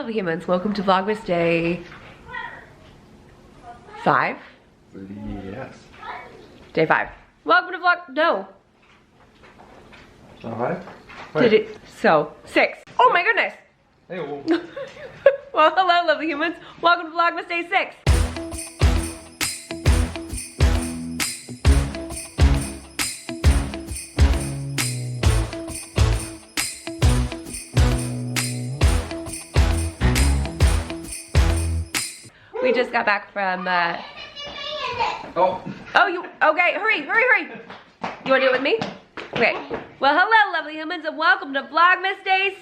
lovely humans. Welcome to Vlogmas Day 5? Yes. Day 5. Welcome to No. 5? Did it? So, 6. Oh my goodness. Hey, well. Well, hello lovely humans. Welcome to Vlogmas Day 6. We just got back from, Oh, you, okay, hurry. You wanna do it with me? Okay. Well, hello lovely humans and welcome to Vlogmas Day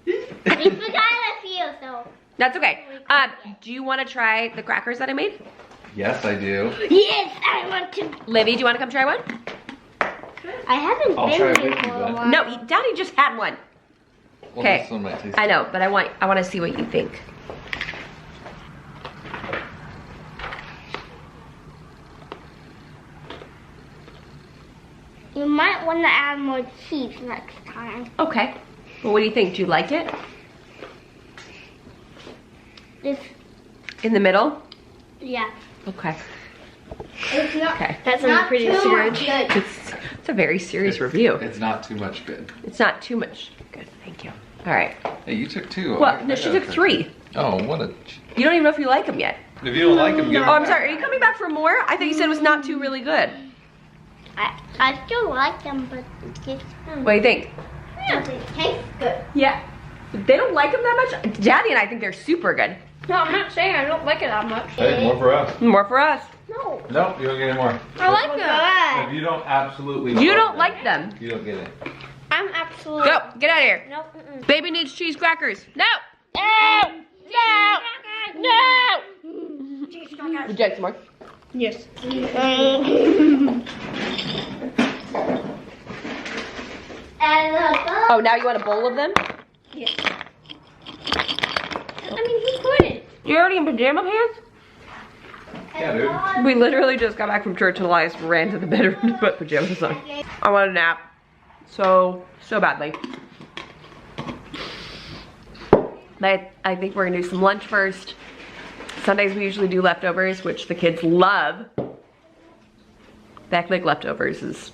6. We forgot a few, so. That's okay. Do you wanna try the crackers that I made? yes, I do. Yes, I want to. Livy, do you wanna come try one? I haven't I'll try been it with here you for a then. while. No, Daddy just had one. Well, Okay. this one might taste I know, but I wanna see what you think. You might want to add more cheese next time. Okay. Well, what do you think? Do you like it? This, In the middle? yeah. Okay. It's not. Okay. That's pretty serious. It's a very serious review. It's not too much good. It's not too much. Good, thank you. All right. Hey, you took 2. Well, no, she gotta took try 3. 2. Oh, what a... You don't even know if you like them yet. If you don't like them, give them Oh, I'm back. sorry. Are you coming back for more? I thought you said it was not too really good. I still like them, but it tastes What do you think? It tastes good. Yeah. They don't like them that much? Daddy and I think they're super good. No, I'm not saying I don't like it that much. Hey, more for us. More for us. No. Nope, you don't get any more. I like them. If you don't absolutely You love don't them, like them. you don't get it. I'm absolutely. Go, get out of here. Nope. Baby needs cheese crackers. No! No! Would you like some more? Yes. Oh, now you want a bowl of them? Yes. I mean, who couldn't? You're already in pajama pants? Yeah, dude. We literally just got back from church and Elias ran to the bedroom to put pajamas on. I want a nap. So badly. But I think we're gonna do some lunch first. Sundays we usually do leftovers, which the kids love. Back like leftovers is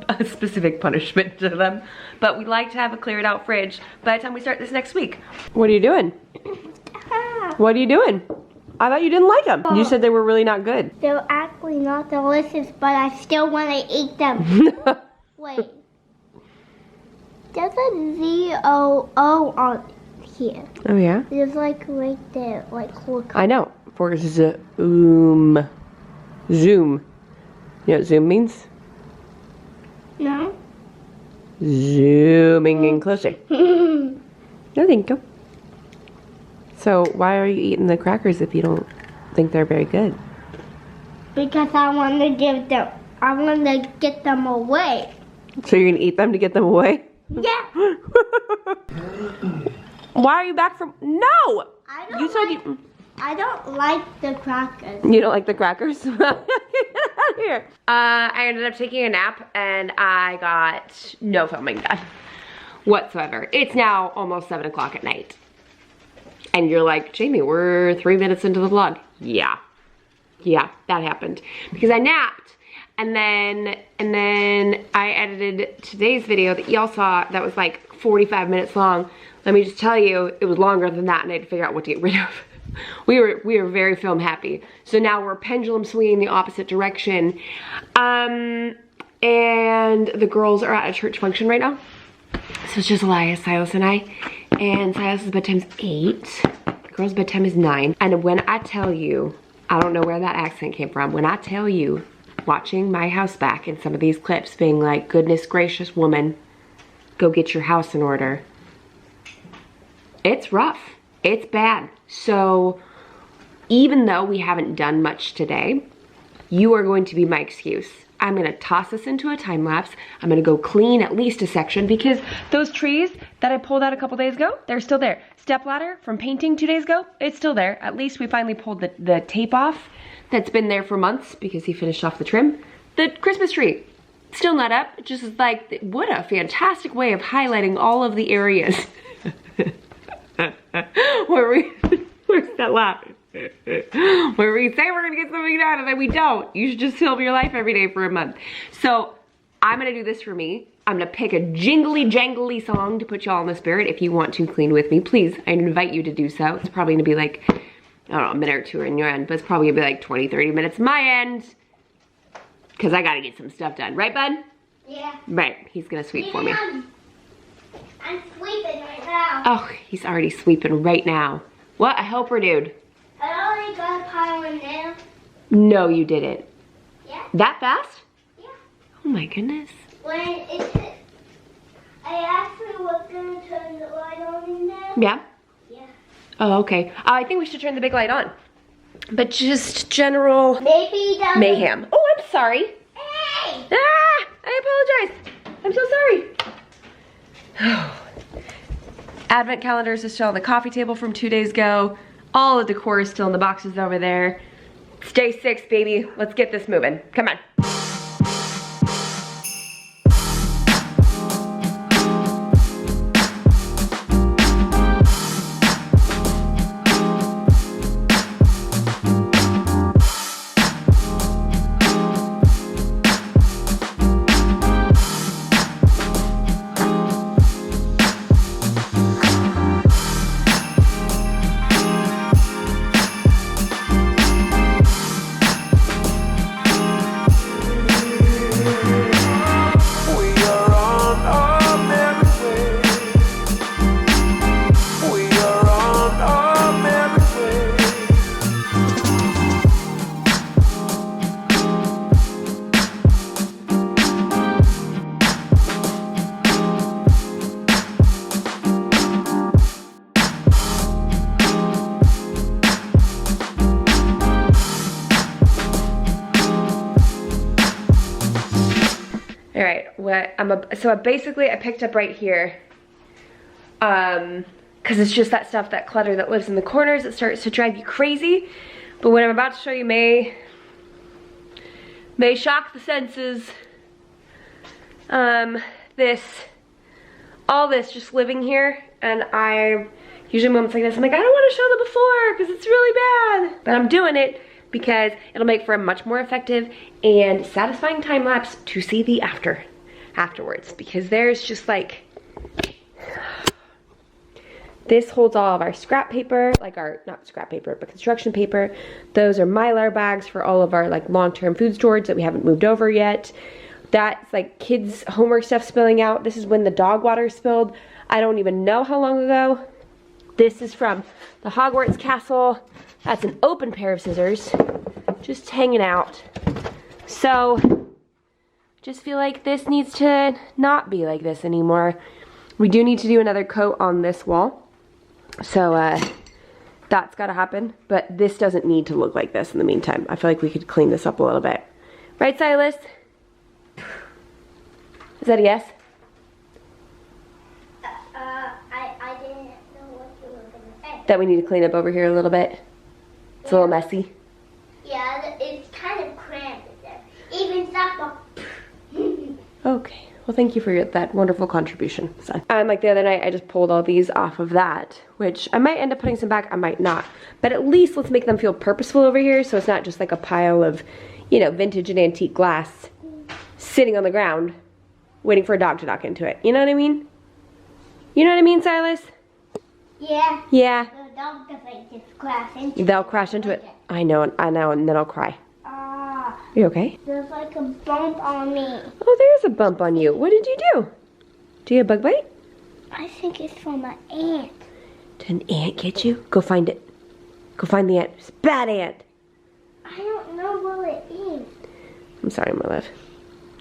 a specific punishment to them. But we like to have a cleared out fridge by the time we start this next week. What are you doing? What are you doing? I thought you didn't like them. You said they were really not good. They're actually not delicious, but I still want to eat them. Wait. There's a Z-O-O on here. Oh yeah? There's like right there, like look. I know. For Zoom. Zoom. You know what Zoom means? No? Zooming in closer. No, thank you. So why are you eating the crackers if you don't think they're very good? Because I want to get them away. So you're gonna eat them to get them away? Yeah. Why are you back from? No! I You said I don't like the crackers. you don't like the crackers? Get out of here. I ended up taking a nap and I got no filming done whatsoever. It's now almost 7 o'clock at night. And you're like, Jamie, we're 3 minutes into the vlog. Yeah, that happened. Because I napped and then I edited today's video that y'all saw that was like 45 minutes long. Let me just tell you, it was longer than that and I had to figure out what to get rid of. We were very film happy. So now we're pendulum swinging the opposite direction. And the girls are at a church function right now. So it's just Elias, Silas, and I. And Silas's bedtime's 8. The girl's bedtime is 9. And when I tell you, I don't know where that accent came from. When I tell you, watching my house back in some of these clips being like, goodness gracious woman, go get your house in order. It's rough. It's bad. So even though we haven't done much today, you are going to be my excuse. I'm gonna toss this into a time lapse. I'm gonna go clean at least a section because those trees that I pulled out a couple days ago, they're still there. Step ladder from painting 2 days ago, it's still there. At least we finally pulled the tape off that's been there for months because he finished off the trim. The Christmas tree, still not up. It just is like, what a fantastic way of highlighting all of the areas Where's that laugh? Where we say we're gonna get something done and then we don't. You should just film your life every day for a month. So I'm gonna do this for me. I'm gonna pick a jingly jangly song to put y'all in the spirit. If you want to clean with me, please, I invite you to do so. It's probably gonna be like, I don't know, a minute or two in your end, but it's probably gonna be like 20, 30 minutes my end. Cause I gotta get some stuff done. Right, bud? Yeah. Right, he's gonna sweep for me. I'm sweeping right now. Oh, he's already sweeping right now. What a helper, dude. I already got a pile in there. No, you didn't. Yeah. That fast? Yeah. Oh my goodness. When it hit, I actually was gonna turn the light on in there. Yeah? Yeah. Oh, okay. I think we should turn the big light on. But just general Maybe that mayhem. Oh, I'm sorry. Hey! Ah, I apologize. I'm so sorry. Advent calendars are still on the coffee table from 2 days ago. All the decor is still in the boxes over there. It's day 6, baby. Let's get this moving. Come on. So basically I picked up right here, because it's just that stuff, that clutter that lives in the corners that starts to drive you crazy. But what I'm about to show you may shock the senses. All this just living here, and I usually moments like this, I'm like, I don't want to show the before because it's really bad, but I'm doing it because it'll make for a much more effective and satisfying time lapse to see the afterwards, because there's just like, this holds all of our scrap paper, like our, not scrap paper, but construction paper. Those are Mylar bags for all of our like long-term food storage that we haven't moved over yet. That's like kids' homework stuff spilling out. This is when the dog water spilled. I don't even know how long ago. This is from the Hogwarts castle. That's an open pair of scissors, just hanging out. So, just feel like this needs to not be like this anymore. We do need to do another coat on this wall. So that's gotta happen, but this doesn't need to look like this in the meantime. I feel like we could clean this up a little bit. Right, Silas? Is that a yes? I didn't know what you were gonna say. That we need to clean up over here a little bit? It's a little messy. Yeah, it's kind of cramped in there. Even stuff. Okay, well thank you for that wonderful contribution, son. Like the other night, I just pulled all these off of that, which I might end up putting some back, I might not. But at least let's make them feel purposeful over here, so it's not just like a pile of, you know, vintage and antique glass sitting on the ground, waiting for a dog to knock into it. You know what I mean? You know what I mean, Silas? Yeah. Yeah. The dog doesn't just crash into it. They'll crash into it. I know, and then I'll cry. Ah. Are you okay? There's like a bump on me. Oh, there's a bump on you. What did you do? Do you have a bug bite? I think it's from an ant. Did an ant get you? Go find it. Go find the ant. It's a bad ant. I don't know what it is. I'm sorry, my love.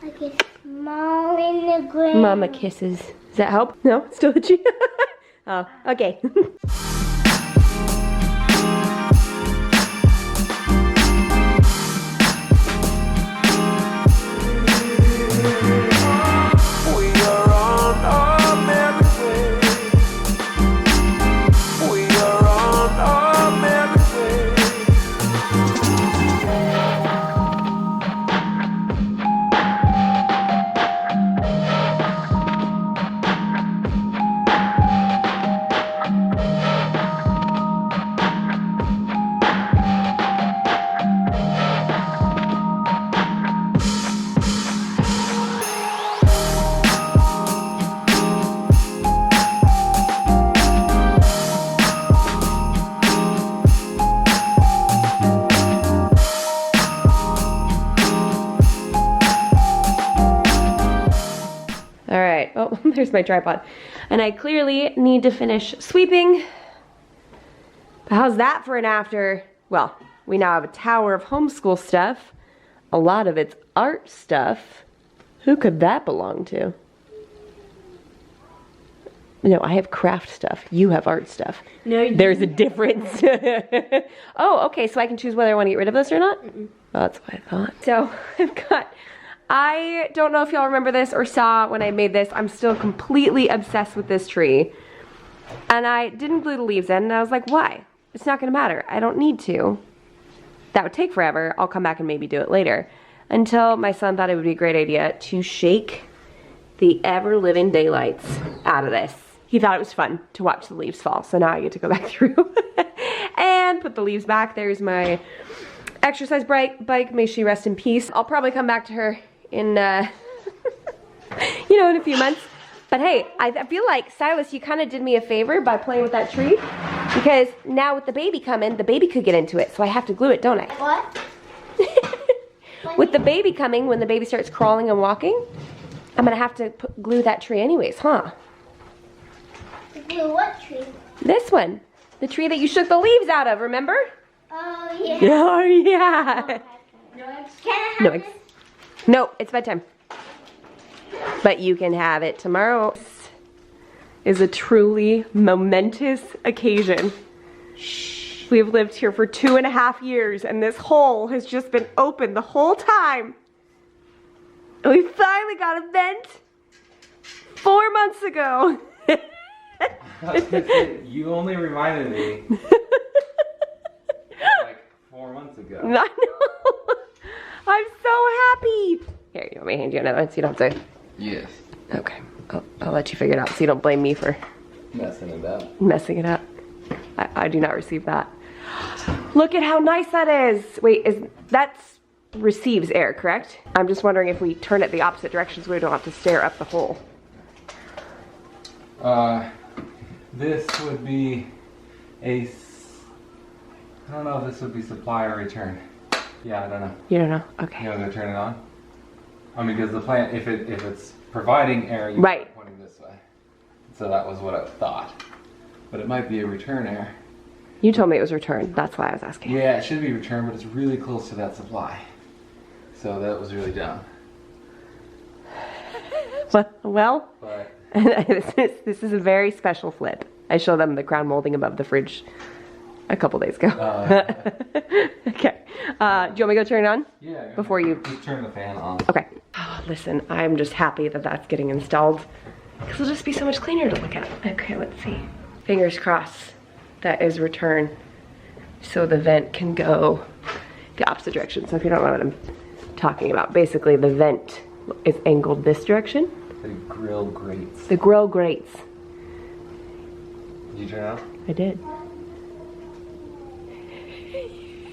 Like it's small in the ground. Mama kisses. Does that help? No? Still itchy? Oh, okay. oh, there's my tripod. And I clearly need to finish sweeping. But how's that for an after? Well, we now have a tower of homeschool stuff. A lot of it's art stuff. Who could that belong to? No, I have craft stuff. You have art stuff. No, there's a difference. Oh, okay, so I can choose whether I want to get rid of this or not? Oh, that's what I thought. So I don't know if y'all remember this or saw when I made this. I'm still completely obsessed with this tree. And I didn't glue the leaves in, and I was like, why? It's not gonna matter. I don't need to. That would take forever. I'll come back and maybe do it later. Until my son thought it would be a great idea to shake the ever-living daylights out of this. He thought it was fun to watch the leaves fall, so now I get to go back through and put the leaves back. There's my exercise bike. May she rest in peace. I'll probably come back to her in, you know, in a few months. But hey, I feel like, Silas, you kind of did me a favor by playing with that tree, because now with the baby coming, the baby could get into it, so I have to glue it, don't I? What? With the baby coming, when the baby starts crawling and walking, I'm gonna have to glue that tree anyways, huh? Glue what tree? This one. The tree that you shook the leaves out of, remember? Oh, yeah. Oh, yeah. No, can I have No, this? no, it's bedtime. But you can have it tomorrow. This is a truly momentous occasion. We've lived here for 2.5 years, and this hole has just been open the whole time. And we finally got a vent 4 months ago. You only reminded me like 4 months ago. I know. I'm so happy. Here, you want me to hand you another one so you don't have to? Yes. Okay, I'll let you figure it out so you don't blame me for Messing it up. messing it up. I do not receive that. Look at how nice that is. Wait, that's receives air, correct? I'm just wondering if we turn it the opposite direction so we don't have to stare up the hole. This would be I don't know if this would be supply or return. Yeah, I don't know. You don't know? Okay. You know, to turn it on. I mean, because the plant, if it's providing air, you're Right. pointing this way. So that was what I thought. But it might be a return air. You told me it was returned. That's why I was asking. Yeah, it should be return, but it's really close to that supply. So that was really dumb. Well, But this is a very special flip. I showed them the crown molding above the fridge a couple days ago. Okay. Do you want me to go turn it on? yeah, Before you... just turn the fan on. Okay. Oh, listen, I'm just happy that that's getting installed, because it'll just be so much cleaner to look at. Okay, let's see. Fingers crossed that is return, so the vent can go the opposite direction. So if you don't know what I'm talking about, basically the vent is angled this direction. The grill grates. The grill grates. Did you turn it on? I did.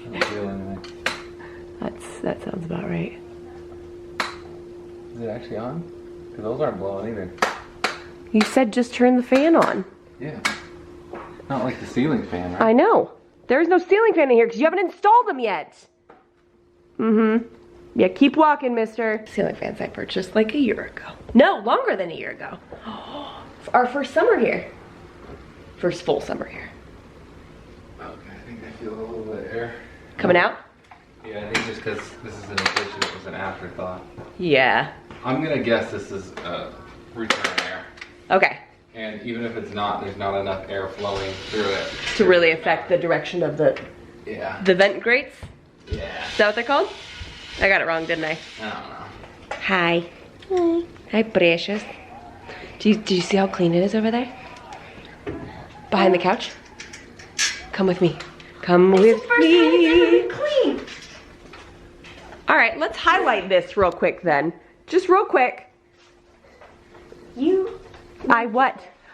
I don't feel anything. That sounds about right. Is it actually on? Because those aren't blowing either. You said just turn the fan on. Yeah. Not like the ceiling fan, right? I know. There is no ceiling fan in here because you haven't installed them yet. Mm-hmm. Yeah, keep walking, mister. Ceiling fans I purchased like a year ago. No, longer than a year ago. Our first summer here. First full summer here. Okay, I think I feel a little bit of air. Coming out? Yeah, I think just because this is an addition, it was an afterthought. Yeah. I'm gonna guess this is return air. Okay. And even if it's not, there's not enough air flowing through it. To really affect the direction of the vent grates? Yeah. Is that what they're called? I got it wrong, didn't I? I don't know. Hi. Hi. Hi, precious. Do you see how clean it is over there? Behind the couch? Come with me. Come with me. Clean. All right, let's highlight this real quick then. Just real quick.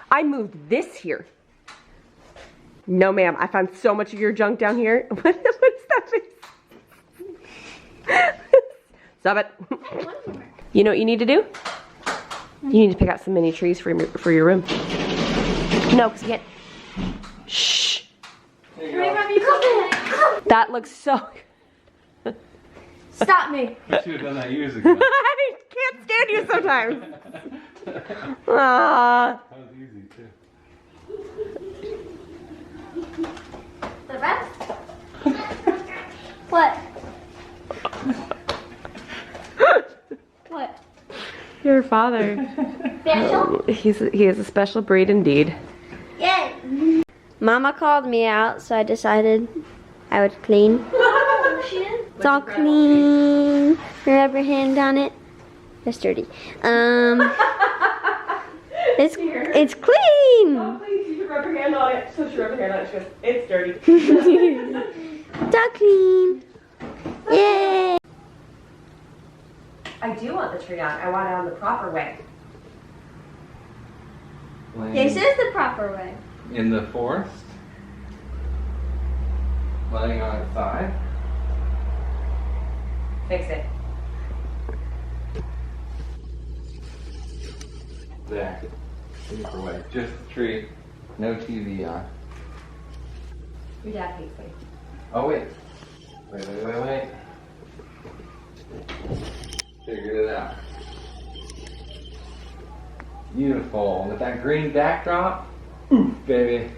I moved this here. No, ma'am. I found so much of your junk down here. What is that face? Stop it. You know what you need to do? You need to pick out some mini trees for your room. No, because you can't. Shh. Can I grab you something? That looks so... Stop me. We should have done that years ago. I can't stand you sometimes. Aww. That was easy too. The rest? What? What? Your father. Special? He is a special breed indeed. Yeah. Mama called me out, so I decided I would clean. It's all clean. Rub your hand on it. It's dirty. It's clean. Oh, please, you can rub your hand on it. So she rubbed her hand on it. She goes, it's dirty. It's all clean. Yay. I do want the tree on. I want it on the proper way. This is the proper way. In the forest. Laying on its side. Fix it. There. Super way. Just the tree. No TV on. Your dad hates me. Oh wait. Wait. Figured it out. Beautiful. With that green backdrop. Baby.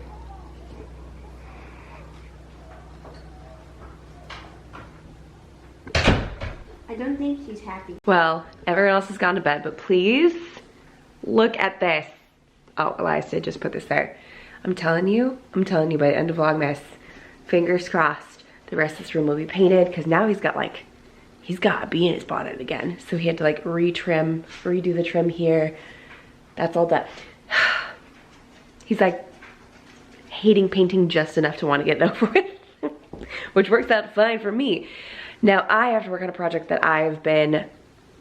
I don't think he's happy. Well, everyone else has gone to bed, but please look at this. Oh, Elias did just put this there. I'm telling you by the end of Vlogmas, fingers crossed, the rest of this room will be painted because now he's got a bee in his bonnet again. So he had to like redo the trim here. That's all done. He's like hating painting just enough to want to get it over with, which works out fine for me. Now I have to work on a project that I've been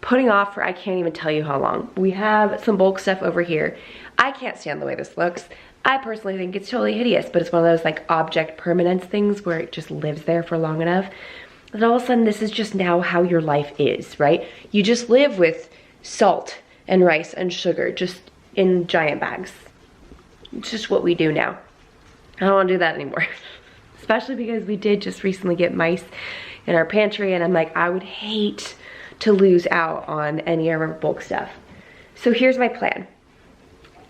putting off for I can't even tell you how long. We have some bulk stuff over here. I can't stand the way this looks. I personally think it's totally hideous, but it's one of those like object permanence things where it just lives there for long enough. And all of a sudden this is just now how your life is, right? You just live with salt and rice and sugar just in giant bags. It's just what we do now. I don't want to do that anymore. Especially because we did just recently get mice in our pantry, and I'm like, I would hate to lose out on any of our bulk stuff. So here's my plan.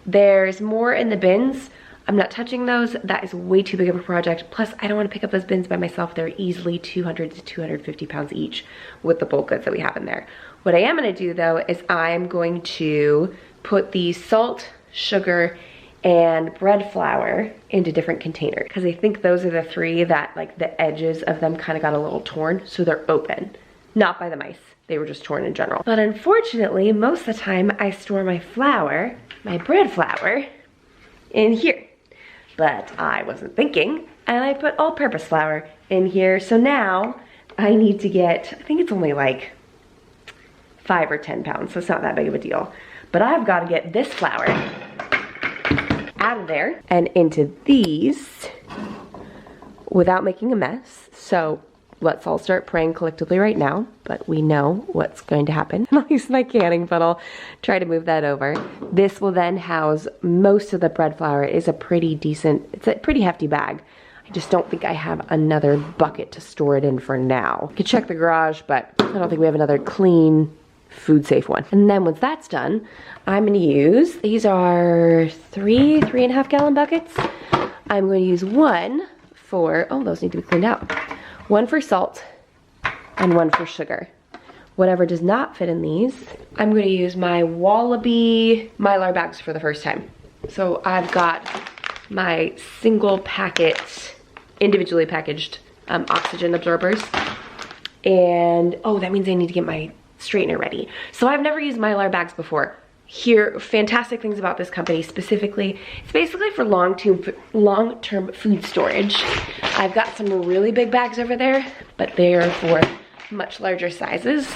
There's more in the bins. I'm not touching those. That is way too big of a project. Plus, I don't want to pick up those bins by myself. They're easily 200 to 250 pounds each with the bulk goods that we have in there. What I am going to do though is I'm going to put the salt, sugar, and bread flour into different containers because I think those are the three that like the edges of them kind of got a little torn, so they're open. Not by the mice, they were just torn in general. But unfortunately, most of the time I store my flour, my bread flour, in here. But I wasn't thinking, and I put all-purpose flour in here, so now I need to get, I think it's only like 5 or 10 pounds, so it's not that big of a deal. But I've got to get this flour out of there and into these without making a mess. So let's all start praying collectively right now, but we know what's going to happen. I'll use my canning, but I'll try to move that over. This will then house most of the bread flour. It is a pretty decent, it's a pretty hefty bag. I just don't think I have another bucket to store it in for now. I could check the garage, but I don't think we have another clean, food safe one. And then once that's done, I'm gonna use, these are 3.5 gallon buckets. I'm going to use one for, oh, those need to be cleaned out. One for salt and one for sugar. Whatever does not fit in these, I'm gonna use my Wallaby Mylar bags for the first time. So I've got my single packet, individually packaged oxygen absorbers. And, oh, that means I need to get my straightener ready. So I've never used Mylar bags before. Hear fantastic things about this company specifically. It's basically for long-term food storage. I've got some really big bags over there, but they are for much larger sizes.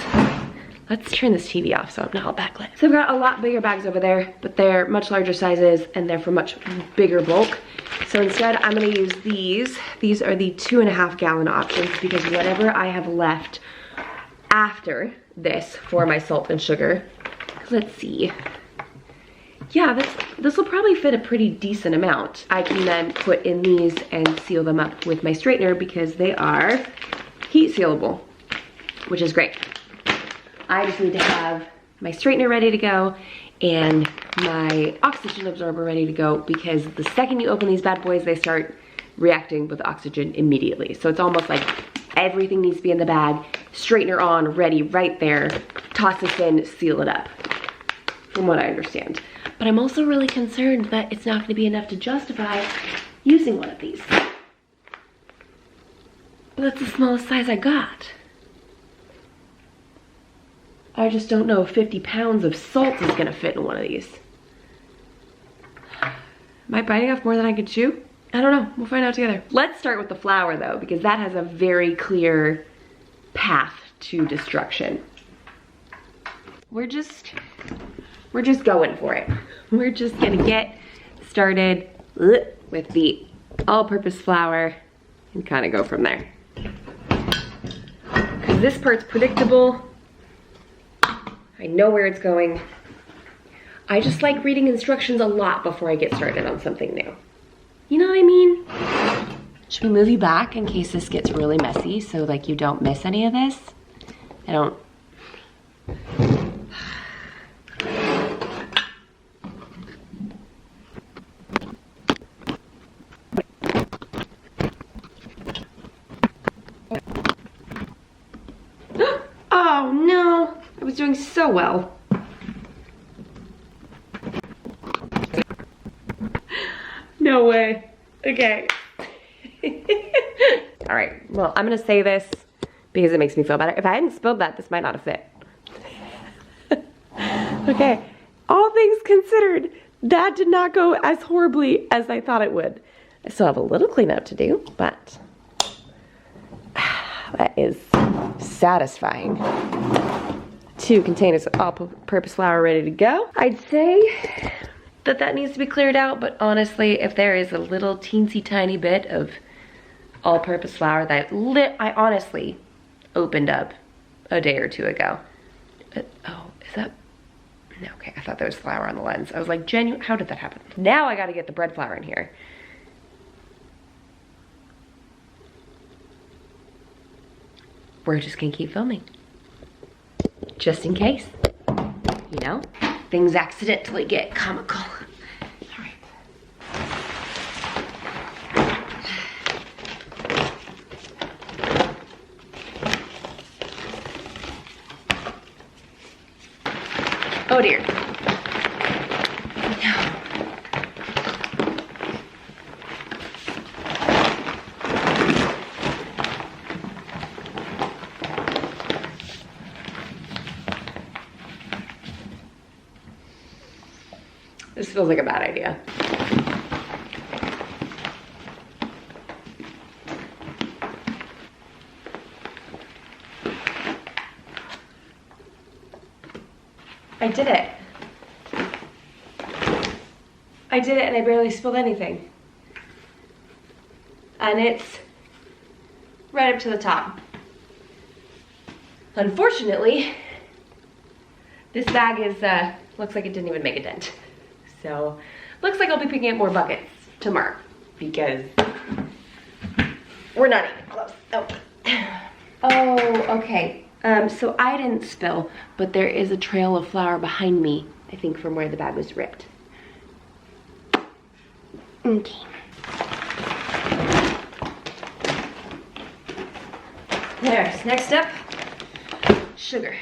Let's turn this TV off so I'm not all backlit. So I've got a lot bigger bags over there, but they're much larger sizes and they're for much bigger bulk. So instead I'm gonna use these. These are the 2.5 gallon options because whatever I have left after this for my salt and sugar, let's see. Yeah, this will probably fit a pretty decent amount. I can then put in these and seal them up with my straightener because they are heat sealable, which is great. I just need to have my straightener ready to go and my oxygen absorber ready to go, because the second you open these bad boys, they start reacting with oxygen immediately. So it's almost like everything needs to be in the bag, straightener on, ready right there, toss this in, seal it up, from what I understand. But I'm also really concerned that it's not gonna be enough to justify using one of these. But that's the smallest size I got. I just don't know if 50 pounds of salt is gonna fit in one of these. Am I biting off more than I can chew? I don't know, we'll find out together. Let's start with the flour though, because that has a very clear path to destruction. We're just going for it. We're just gonna get started with the all-purpose flour and kind of go from there. Because this part's predictable. I know where it's going. I just like reading instructions a lot before I get started on something new. You know what I mean? Should we move you back in case this gets really messy so like you don't miss any of this? I don't. Oh no, I was doing so well. No way. Okay. All right, well, I'm gonna say this because it makes me feel better. If I hadn't spilled that, this might not have fit. Okay, all things considered, that did not go as horribly as I thought it would. I still have a little cleanup to do, but that is satisfying. 2 containers of all-purpose flour ready to go. I'd say that needs to be cleared out, but honestly, if there is a little teensy tiny bit of all-purpose flour that I honestly opened up a day or 2 ago. Oh, is that? No, okay, I thought there was flour on the lens. I was like, how did that happen? Now I gotta get the bread flour in here. We're just gonna keep filming. Just in case, you know? Things accidentally get comical. All right. Oh dear. No. This feels like a bad idea. I did it. I did it and I barely spilled anything. And it's right up to the top. Unfortunately, this bag is, looks like it didn't even make a dent. So, looks like I'll be picking up more buckets tomorrow because we're not even close. Oh, oh, okay. So I didn't spill, but there is a trail of flour behind me, I think from where the bag was ripped. Okay. There's, next up, sugar.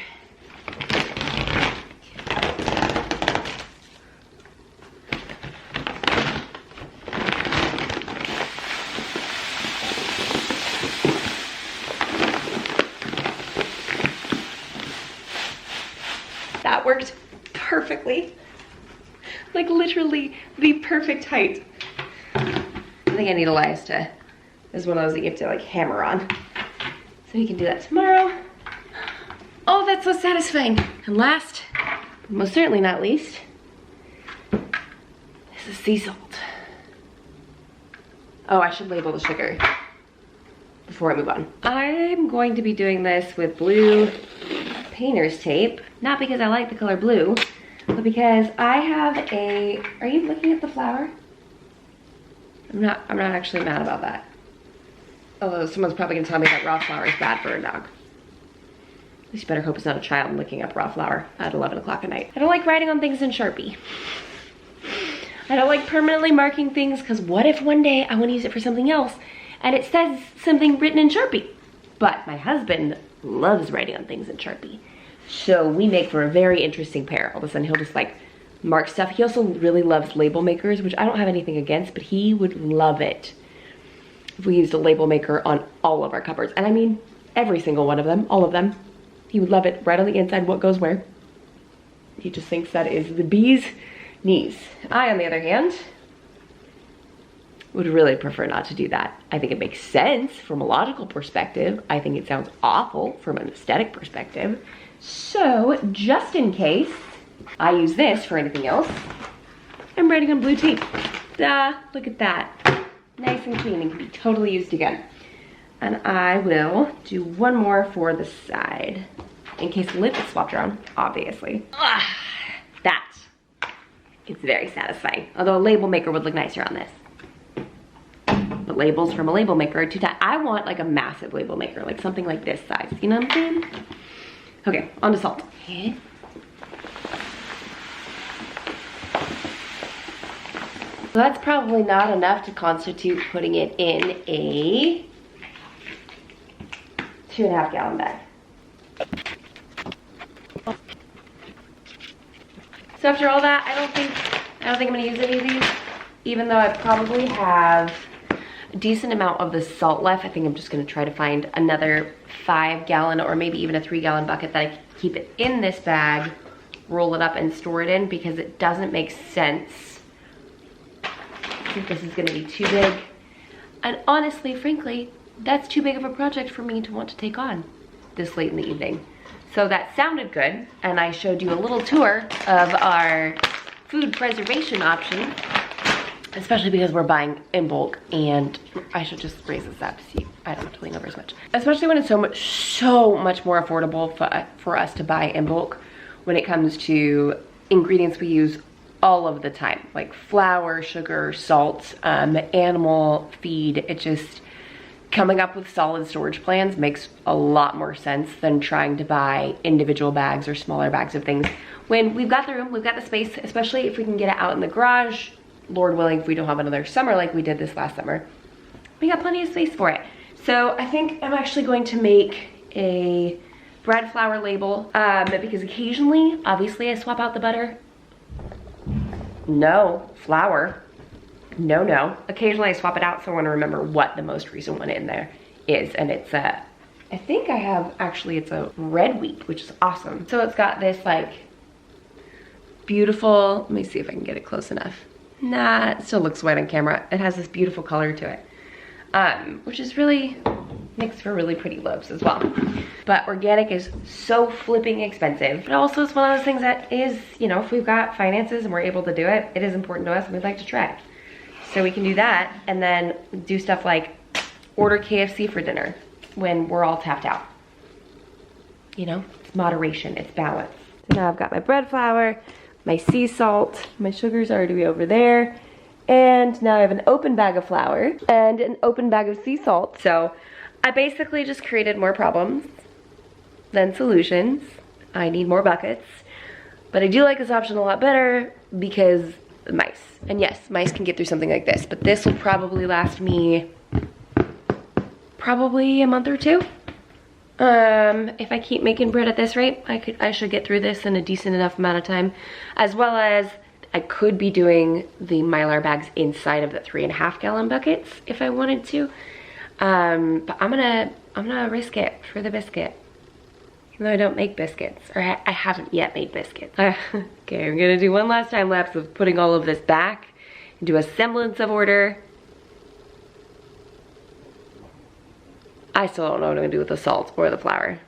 That worked perfectly. Like literally the perfect height. I think I need Elias to, this is one of those that you have to like hammer on. So he can do that tomorrow. Oh, that's so satisfying. And last, but most certainly not least, this is sea salt. Oh, I should label the sugar before I move on. I'm going to be doing this with blue painter's tape, not because I like the color blue, but because I have a, are you looking at the flour? I'm not actually mad about that. Although someone's probably gonna tell me that raw flour is bad for a dog. At least you better hope it's not a child looking up raw flour at 11 o'clock at night. I don't like writing on things in Sharpie. I don't like permanently marking things because what if one day I want to use it for something else and it says something written in Sharpie? But my husband loves writing on things in Sharpie. So we make for a very interesting pair. All of a sudden he'll just like mark stuff. He also really loves label makers, which I don't have anything against, but he would love it if we used a label maker on all of our cupboards. And I mean, every single one of them, all of them. He would love it right on the inside, what goes where. He just thinks that is the bee's knees. I, on the other hand, would really prefer not to do that. I think it makes sense from a logical perspective. I think it sounds awful from an aesthetic perspective. So, just in case I use this for anything else, I'm writing on blue tape. Look at that. Nice and clean and can be totally used again. And I will do one more for the side in case the lid is swapped around, obviously. That is very satisfying. Although a label maker would look nicer on this. But labels from a label maker are too tight. I want like a massive label maker, like something like this size. You know what I'm saying? Okay, on to salt. Okay. So that's probably not enough to constitute putting it in a 2.5 gallon bag. So after all that, I don't think I'm gonna use any of these, even though I probably have a decent amount of the salt left. I think I'm just gonna try to find another 5 gallon or maybe even a 3 gallon bucket that I can keep it in this bag, roll it up and store it in, because it doesn't make sense. I think this is gonna be too big. And honestly, frankly, that's too big of a project for me to want to take on this late in the evening. So that sounded good, and I showed you a little tour of our food preservation option, especially because we're buying in bulk, and I should just raise this up so I don't have to lean over as much. Especially when it's so much more affordable for us to buy in bulk when it comes to ingredients we use all of the time, like flour, sugar, salt, animal feed. It just, coming up with solid storage plans makes a lot more sense than trying to buy individual bags or smaller bags of things when we've got the room, we've got the space, especially if we can get it out in the garage. Lord willing, if we don't have another summer like we did this last summer, we got plenty of space for it. So I think I'm actually going to make a bread flour label because occasionally, obviously I swap out the butter. No, flour. No. Occasionally I swap it out, so I want to remember what the most recent one in there is. And it's I think I have, actually it's a red wheat, which is awesome. So it's got this like beautiful, let me see if I can get it close enough. Nah, it still looks white on camera. It has this beautiful color to it, which is really, makes for really pretty loaves as well. But organic is so flipping expensive. But also it's one of those things that is, you know, if we've got finances and we're able to do it, it is important to us and we'd like to try. So we can do that and then do stuff like order KFC for dinner when we're all tapped out. You know, it's moderation, it's balance. So now I've got my bread flour, my sea salt, my sugar's already over there, and now I have an open bag of flour and an open bag of sea salt. So I basically just created more problems than solutions. I need more buckets, but I do like this option a lot better because mice. And yes, mice can get through something like this, but this will probably last me probably a month or two. If I keep making bread at this rate, I should get through this in a decent enough amount of time, as well as I could be doing the Mylar bags inside of the 3.5 gallon buckets if I wanted to. But I'm gonna risk it for the biscuit. Even though I don't make biscuits, or I haven't yet made biscuits. Okay, I'm gonna do one last time lapse of putting all of this back into a semblance of order. I still don't know what I'm gonna do with the salt or the flour.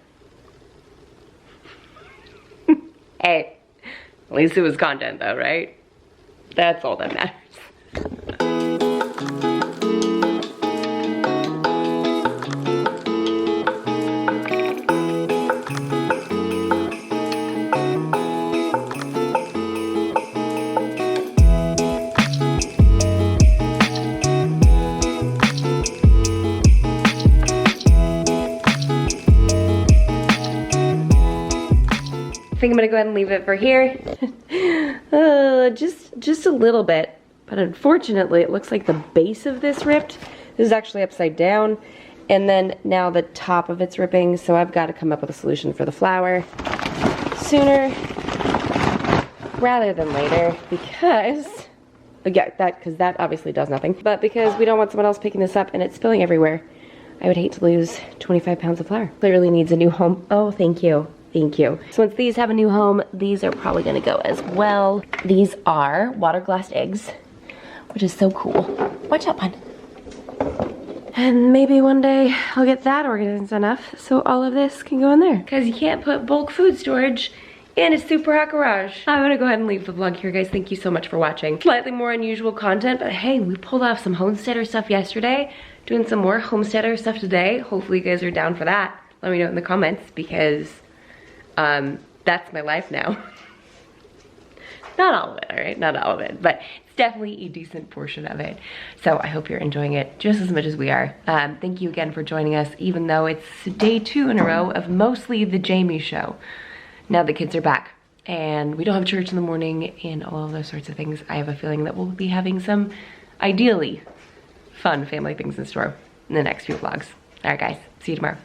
Hey, at least it was content though, right? That's all that matters. think I'm gonna go ahead and leave it for here. Just a little bit, but unfortunately it looks like the base of this ripped. This is actually upside down, and then now the top of it's ripping, so I've got to come up with a solution for the flower sooner rather than later, because that obviously does nothing, but because we don't want someone else picking this up and it's spilling everywhere. I would hate to lose 25 pounds of flour. Clearly needs a new home. Oh, thank you. Thank you. So once these have a new home, these are probably gonna go as well. These are water glass eggs, which is so cool. Watch out, bud. And maybe one day I'll get that organized enough so all of this can go in there. Because you can't put bulk food storage in a super hot garage. I'm gonna go ahead and leave the vlog here, guys. Thank you so much for watching. Slightly more unusual content, but hey, we pulled off some homesteader stuff yesterday, doing some more homesteader stuff today. Hopefully you guys are down for that. Let me know in the comments, because that's my life now. Not all of it, all right? Not all of it, but it's definitely a decent portion of it. So I hope you're enjoying it just as much as we are. Thank you again for joining us, even though it's day 2 in a row of mostly the Jamie show. Now the kids are back and we don't have church in the morning and all of those sorts of things. I have a feeling that we'll be having some ideally fun family things in store in the next few vlogs. All right, guys, see you tomorrow.